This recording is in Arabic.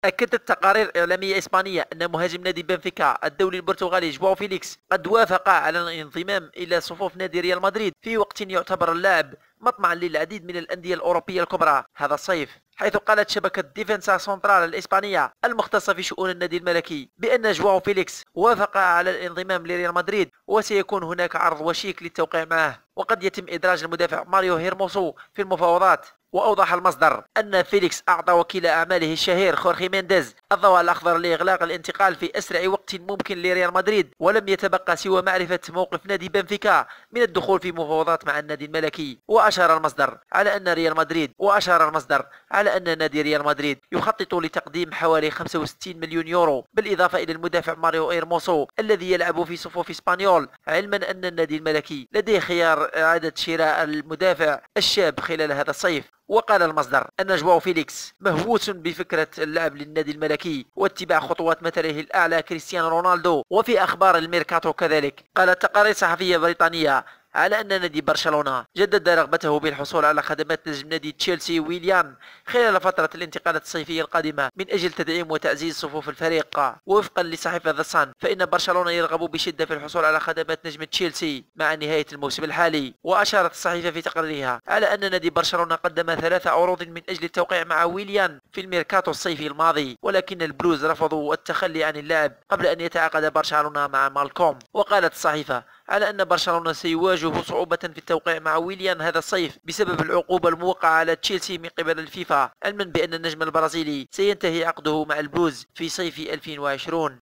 أكدت تقارير إعلامية إسبانية أن مهاجم نادي بنفيكا الدولي البرتغالي جواو فيليكس قد وافق على الانضمام إلى صفوف نادي ريال مدريد في وقت يعتبر اللاعب مطمعا للعديد من الأندية الأوروبية الكبرى هذا الصيف، حيث قالت شبكة ديفنسا سنترال الإسبانية المختصة في شؤون النادي الملكي بأن جواو فيليكس وافق على الانضمام لريال مدريد وسيكون هناك عرض وشيك للتوقيع معه، وقد يتم إدراج المدافع ماريو هيرموسو في المفاوضات. وأوضح المصدر أن فيليكس أعطى وكيل أعماله الشهير خورخي مينديز الضوء الأخضر لإغلاق الانتقال في أسرع وقت ممكن لريال مدريد، ولم يتبقى سوى معرفة موقف نادي بنفيكا من الدخول في مفاوضات مع النادي الملكي. وأشار المصدر على أن نادي ريال مدريد يخطط لتقديم حوالي 65 مليون يورو بالإضافة إلى المدافع ماريو إيرموسو الذي يلعب في صفوف إسبانيول، علما أن النادي الملكي لديه خيار إعادة شراء المدافع الشاب خلال هذا الصيف. وقال المصدر أن جواو فيليكس مهووس بفكرة اللعب للنادي الملكي واتباع خطوات مثله الأعلى كريستيانو رونالدو. وفي أخبار الميركاتو كذلك قالت تقارير صحفية بريطانية على أن نادي برشلونة جدد رغبته بالحصول على خدمات نجم نادي تشيلسي ويليان خلال فترة الانتقالات الصيفية القادمة من أجل تدعيم وتعزيز صفوف الفريق. ووفقا لصحيفة ذا صن فإن برشلونة يرغب بشدة في الحصول على خدمات نجم تشيلسي مع نهاية الموسم الحالي. وأشارت الصحيفة في تقريرها على أن نادي برشلونة قدم 3 عروض من أجل التوقيع مع ويليان في الميركاتو الصيفي الماضي، ولكن البلوز رفضوا التخلي عن اللاعب قبل أن يتعاقد برشلونة مع مالكوم. وقالت الصحيفة على أن برشلونة سيواجه صعوبة في التوقيع مع ويليان هذا الصيف بسبب العقوبة الموقعة على تشيلسي من قبل الفيفا، علما بأن النجم البرازيلي سينتهي عقده مع البلوز في صيف 2020.